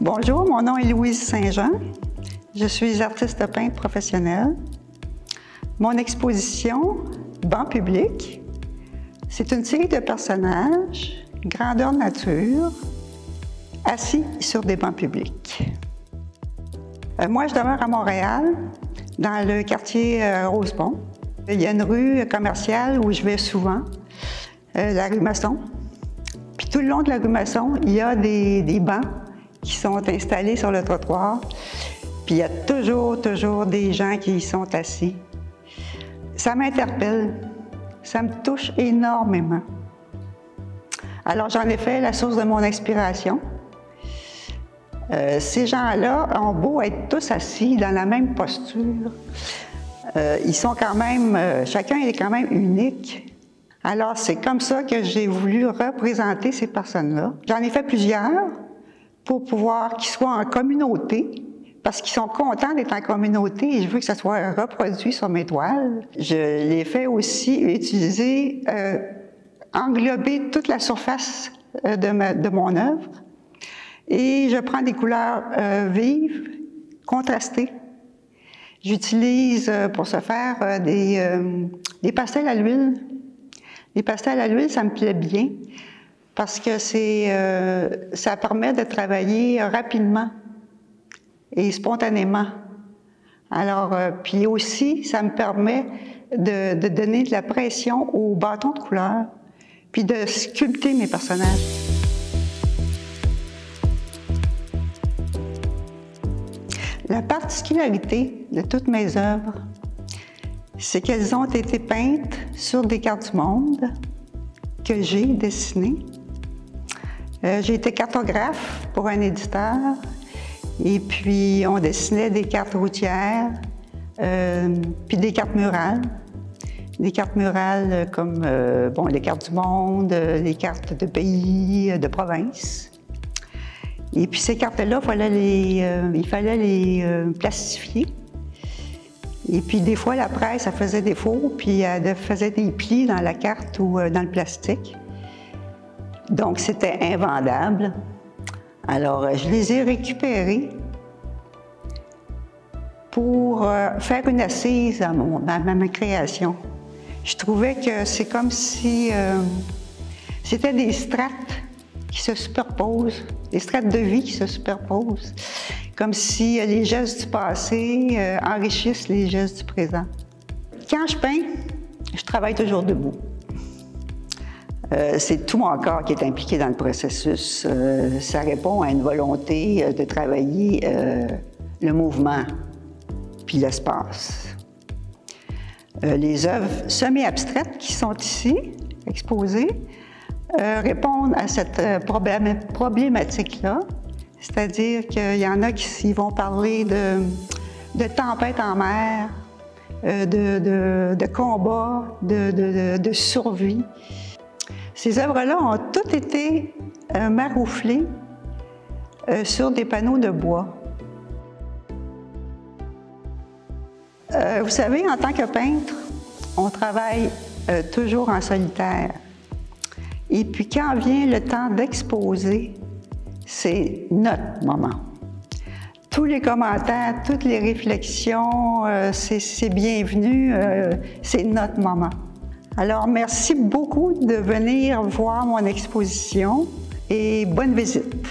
Bonjour, mon nom est Louise Saint-Jean. Je suis artiste peintre professionnelle. Mon exposition, Banc public, c'est une série de personnages, grandeur nature, assis sur des bancs publics. Moi, je demeure à Montréal, dans le quartier Rosemont. Il y a une rue commerciale où je vais souvent, la rue Masson. Puis tout le long de la rue Masson, il y a des bancs qui sont installés sur le trottoir. Puis il y a toujours des gens qui y sont assis. Ça m'interpelle, ça me touche énormément. Alors j'en ai fait la source de mon inspiration. Ces gens-là ont beau être tous assis dans la même posture, ils sont quand même, chacun est quand même unique. Alors c'est comme ça que j'ai voulu représenter ces personnes-là. J'en ai fait plusieurs pour pouvoir qu'ils soient en communauté, parce qu'ils sont contents d'être en communauté et je veux que ça soit reproduit sur mes toiles. Je l'ai fait aussi utiliser, englober toute la surface de mon œuvre. Et je prends des couleurs vives, contrastées. J'utilise pour ce faire des pastels à l'huile. Les pastels à l'huile, ça me plaît bien parce que ça permet de travailler rapidement et spontanément. Alors, puis aussi, ça me permet de donner de la pression au bâton de couleur, puis de sculpter mes personnages. La particularité de toutes mes œuvres, c'est qu'elles ont été peintes sur des cartes du monde que j'ai dessinées. J'ai été cartographe pour un éditeur et puis on dessinait des cartes routières, puis des cartes murales. Des cartes murales comme les cartes du monde, les cartes de pays, de province. Et puis ces cartes-là, il fallait les plastifier. Et puis des fois, la presse, elle faisait défaut, puis elle faisait des plis dans la carte ou dans le plastique. Donc c'était invendable. Alors je les ai récupérés pour faire une assise à ma création. Je trouvais que c'est comme si c'était des strates qui se superposent, des strates de vie qui se superposent, comme si les gestes du passé enrichissent les gestes du présent. Quand je peins, je travaille toujours debout. C'est tout mon corps qui est impliqué dans le processus. Ça répond à une volonté de travailler le mouvement puis l'espace. Les œuvres semi-abstraites qui sont ici, exposées, répondent à cette problématique-là, c'est-à-dire qu'il y en a qui vont parler de tempête en mer, de combat, de survie. Ces œuvres-là ont toutes été marouflées sur des panneaux de bois. Vous savez, en tant que peintre, on travaille toujours en solitaire. Et puis quand vient le temps d'exposer, c'est notre moment. Tous les commentaires, toutes les réflexions, c'est bienvenu, c'est notre moment. Alors merci beaucoup de venir voir mon exposition et bonne visite.